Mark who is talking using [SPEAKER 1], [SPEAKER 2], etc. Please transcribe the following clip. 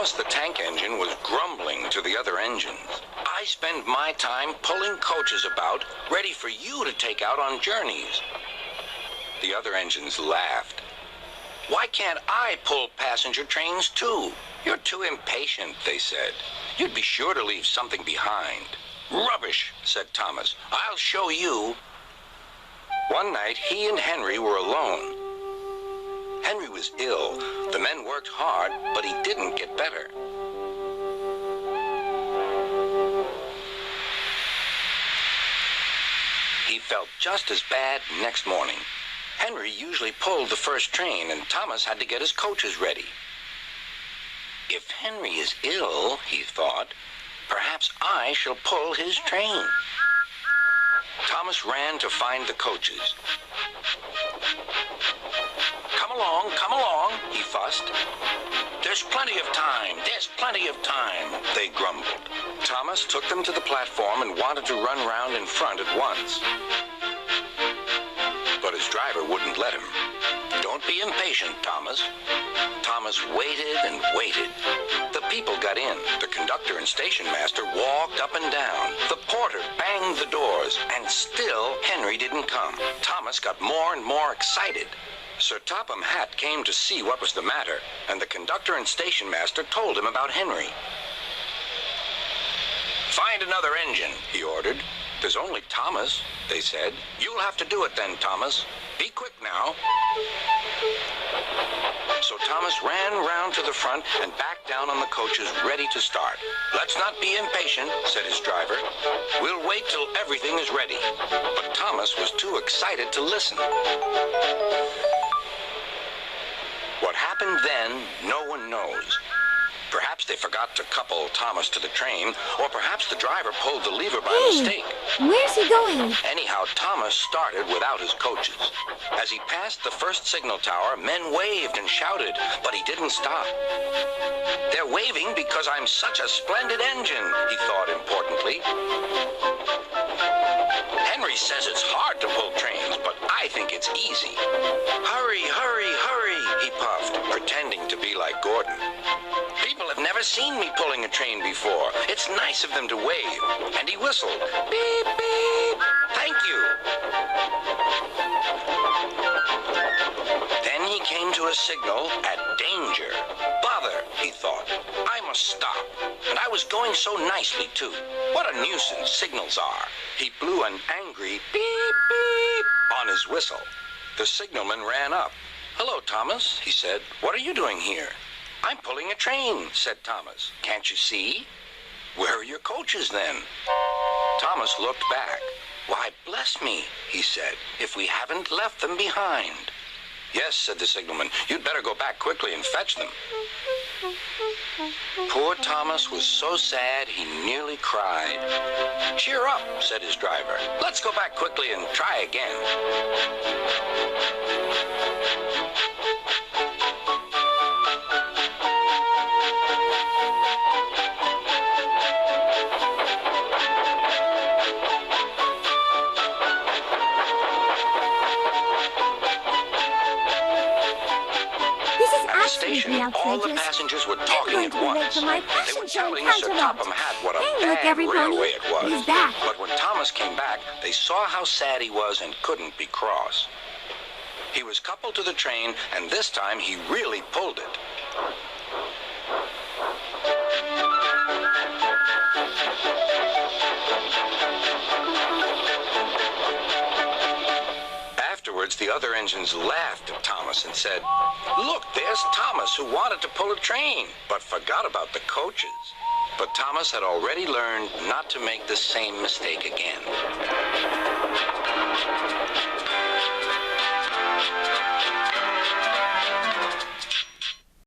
[SPEAKER 1] Thomas the tank engine was grumbling to the other engines. I spend my time pulling coaches about, ready for you to take out on journeys. The other engines laughed. Why can't I pull passenger trains too? You're too impatient, they said. You'd be sure to leave something behind. Rubbish, said Thomas. I'll show you. One night, he and Henry were alone. Henry was ill. The men worked hard, but he didn't get better. He felt just as bad next morning. Henry usually pulled the first train, and Thomas had to get his coaches ready. If Henry is ill, he thought, perhaps I shall pull his train. Thomas ran to find the coaches. Come along, he fussed. There's plenty of time, they grumbled. Thomas took them to the platform and wanted to run round in front at once. But his driver wouldn't let him. Don't be impatient, Thomas. Thomas waited and waited. The people got in. The conductor and station master walked up and down. The porter banged the doors, and still Henry didn't come. Thomas got more and more excited. Sir Topham Hatt came to see what was the matter, and the conductor and station master told him about Henry. Find another engine, he ordered. There's only Thomas, they said. You'll have to do it then, Thomas. Be quick now. So Thomas ran round to the front and back down on the coaches, ready to start. Let's not be impatient, said his driver. We'll wait till everything is ready. But Thomas was too excited to listen. What happened then, no one knows. Perhaps they forgot to couple Thomas to the train, or perhaps the driver pulled the lever by mistake.
[SPEAKER 2] Where's he going?
[SPEAKER 1] Anyhow, Thomas started without his coaches. As he passed the first signal tower, men waved and shouted, but he didn't stop. They're waving because I'm such a splendid engine, he thought importantly. Henry says it's hard to pull trains, but I think it's easy. Hurry, hurry, hurry, he puffed, pretending to be like Gordon. People have never seen me pulling a train before. It's nice of them to wave. And he whistled. Beep, beep. Thank you. Then he came to a signal at danger. Bother, he thought. I must stop. And I was going so nicely, too. What a nuisance signals are. He blew an angry beep, beep on his whistle. The signalman ran up. Hello, Thomas, he said. What are you doing here? I'm pulling a train, said Thomas. Can't you see? Where are your coaches, then? Thomas looked back. Why, bless me, he said, if we haven't left them behind. Yes, said the signalman. You'd better go back quickly and fetch them. Poor Thomas was so sad he nearly cried. Cheer up, said his driver. Let's go back quickly and try again. All the passengers were talking at once. They were telling Sir Topham Hatt what a bad railway it was.
[SPEAKER 2] He's back.
[SPEAKER 1] But when Thomas came back, they saw how sad he was and couldn't be cross. He was coupled to the train, and this time he really pulled it. Afterwards, the other engines laughed at Thomas and said, Look, there's Thomas who wanted to pull a train, but forgot about the coaches. But Thomas had already learned not to make the same mistake again.